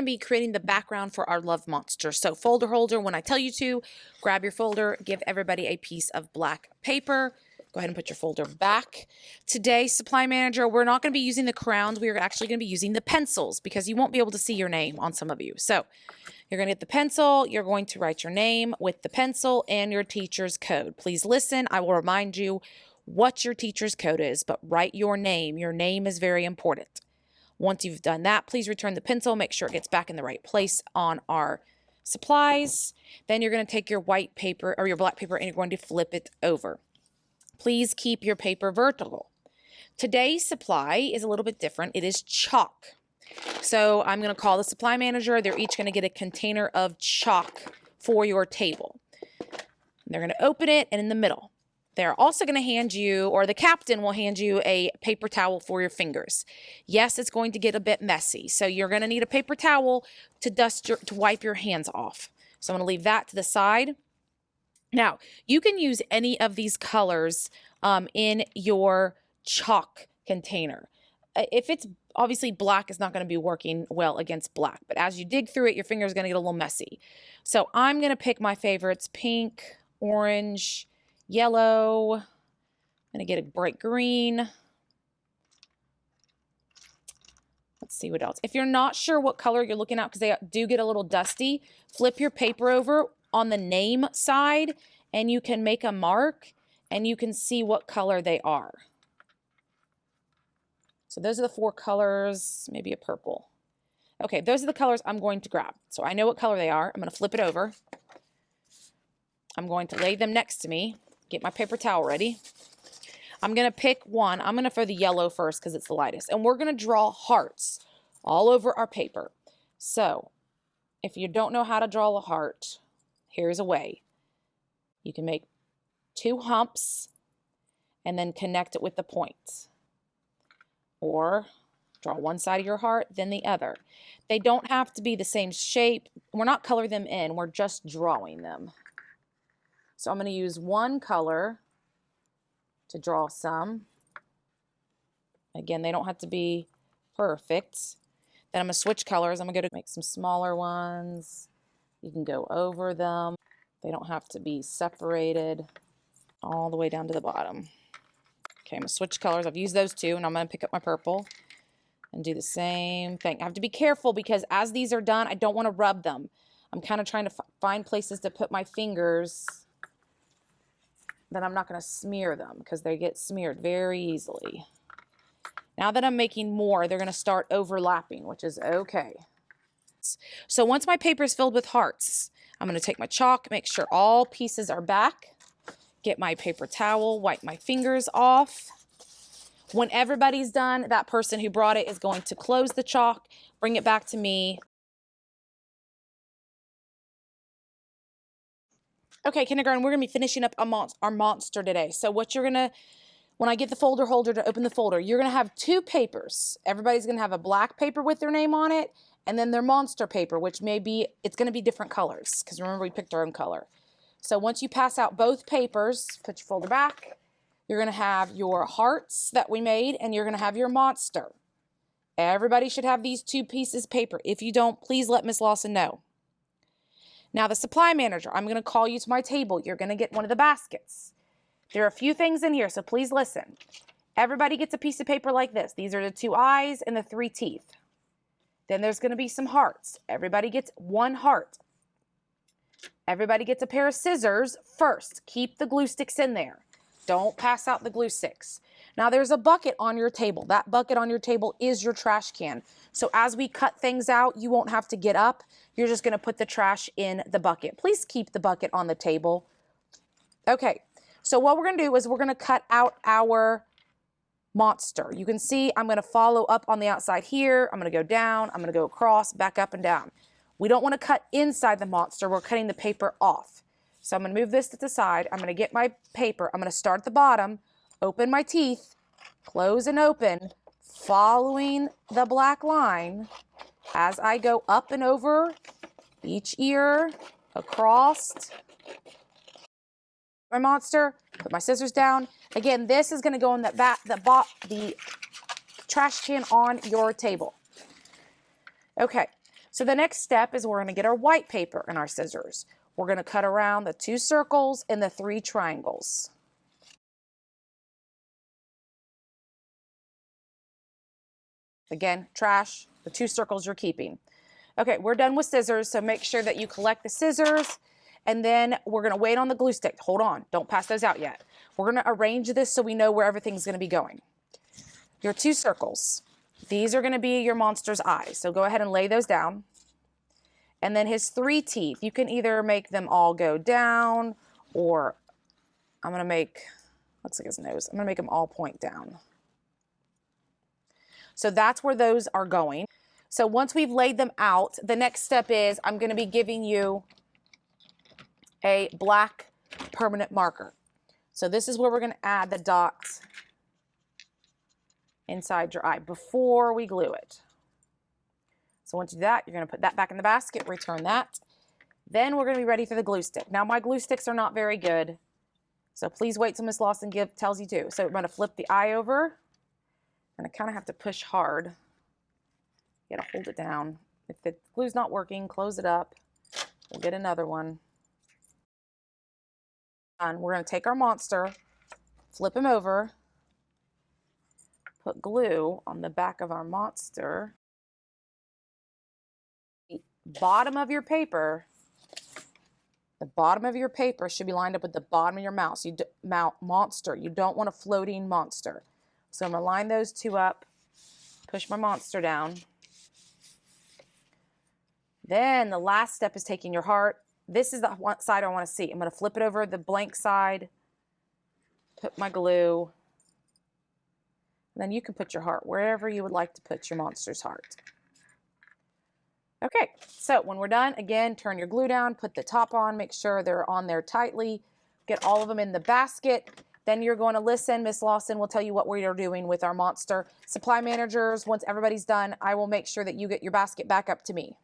to be creating the background for our love monster. So folder holder, when I tell you to, grab your folder, give everybody a piece of black paper. Go ahead and put your folder back. Today, supply manager, we're not going to be using the crowns. We are actually going to be using the pencils because you won't be able to see your name on some of you. So you're going to get the pencil. You're going to write your name with the pencil and your teacher's code. Please listen. I will remind you what your teacher's code is, but write your name. Your name is very important. Once you've done that, please return the pencil. Make sure it gets back in the right place on our supplies. Then you're going to take your white paper or your black paper and you're going to flip it over. Please keep your paper vertical. Today's supply is a little bit different. It is chalk. So I'm going to call the supply manager. They're each going to get a container of chalk for your table. They're going to open it, and in the middle, they're also going to hand you, or the captain will hand you, a paper towel for your fingers. Yes, it's going to get a bit messy. So you're going to need a paper towel to wipe your hands off. So I'm going to leave that to the side. Now, you can use any of these colors in your chalk container. If it's obviously black, is not going to be working well against black. But as you dig through it, your finger is going to get a little messy. So I'm going to pick my favorites: pink, orange, yellow. I'm going to get a bright green. Let's see what else. If you're not sure what color you're looking at, because they do get a little dusty, flip your paper over on the name side and you can make a mark and you can see what color they are. So those are the 4 colors, maybe a purple. Okay, those are the colors I'm going to grab. So I know what color they are. I'm going to flip it over. I'm going to lay them next to me, get my paper towel ready. I'm going to pick one. I'm going to throw the yellow first because it's the lightest. And we're going to draw hearts all over our paper. So if you don't know how to draw a heart, here's a way. You can make 2 humps and then connect it with the point. Or draw one side of your heart, then the other. They don't have to be the same shape. We're not coloring them in. We're just drawing them. So I'm going to use one color to draw some. Again, they don't have to be perfect. Then I'm going to switch colors. I'm going to go to make some smaller ones. You can go over them. They don't have to be separated all the way down to the bottom. Okay, I'm going to switch colors. I've used those 2, and I'm going to pick up my purple and do the same thing. I have to be careful because as these are done, I don't want to rub them. I'm kind of trying to find places to put my fingers that I'm not going to smear them because they get smeared very easily. Now that I'm making more, they're going to start overlapping, which is okay. So once my paper is filled with hearts, I'm going to take my chalk, make sure all pieces are back, get my paper towel, wipe my fingers off. When everybody's done, that person who brought it is going to close the chalk, bring it back to me. Okay, kindergarten, we're going to be finishing up our monster today. So what you're going to, when I get the folder holder to open the folder, you're going to have 2 papers. Everybody's going to have a black paper with their name on it, and then their monster paper, which may be, it's going to be different colors, because remember we picked our own color. So once you pass out both papers, put your folder back, you're going to have your hearts that we made, and you're going to have your monster. Everybody should have these 2 pieces of paper. If you don't, please let Miss Lawson know. Now the supply manager, I'm going to call you to my table. You're going to get one of the baskets. There are a few things in here, so please listen. Everybody gets a piece of paper like this. These are the 2 eyes and the 3 teeth. Then there's going to be some hearts. Everybody gets 1 heart. Everybody gets a pair of scissors first. Keep the glue sticks in there. Don't pass out the glue sticks. Now there's a bucket on your table. That bucket on your table is your trash can. So as we cut things out, you won't have to get up. You're just going to put the trash in the bucket. Please keep the bucket on the table. Okay, so what we're going to do is we're going to cut out our monster. You can see I'm going to follow up on the outside here. I'm going to go down. I'm going to go across, back up and down. We don't want to cut inside the monster. We're cutting the paper off. So I'm going to move this to the side. I'm going to get my paper. I'm going to start at the bottom, open my teeth, close and open, following the black line as I go up and over each ear, across my monster, put my scissors down. Again, this is going to go in the trash can on your table. Okay, So the next step is we're going to get our white paper and our scissors. We're going to cut around the 2 circles and the 3 triangles. Again, trash, the 2 circles you're keeping. Okay, we're done with scissors, so make sure that you collect the scissors, and then we're going to wait on the glue stick. Hold on, don't pass those out yet. We're going to arrange this so we know where everything's going to be going. Your 2 circles. These are going to be your monster's eyes, so go ahead and lay those down. And then his 3 teeth, you can either make them all go down, or I'm going to make, looks like his nose, I'm going to make them all point down. So that's where those are going. So once we've laid them out, the next step is I'm going to be giving you a black permanent marker. So this is where we're going to add the dots inside your eye before we glue it. So once you do that, you're going to put that back in the basket, return that. Then we're going to be ready for the glue stick. Now my glue sticks are not very good, so please wait till Miss Lawson tells you to. So we're going to flip the eye over, and I kind of have to push hard. You got to hold it down. If the glue's not working, close it up. We'll get another one. And we're going to take our monster, flip him over, put glue on the back of our monster. The bottom of your paper should be lined up with the bottom of your monster. You don't want a floating monster. So I'm going to line those 2 up, push my monster down. Then the last step is taking your heart. This is the one side I want to see. I'm going to flip it over the blank side, put my glue, and then you can put your heart wherever you would like to put your monster's heart. Okay, so when we're done, again, turn your glue down, put the top on, make sure they're on there tightly, get all of them in the basket. Then you're going to listen. Miss Lawson will tell you what we are doing with our monster. Supply managers, once everybody's done, I will make sure that you get your basket back up to me.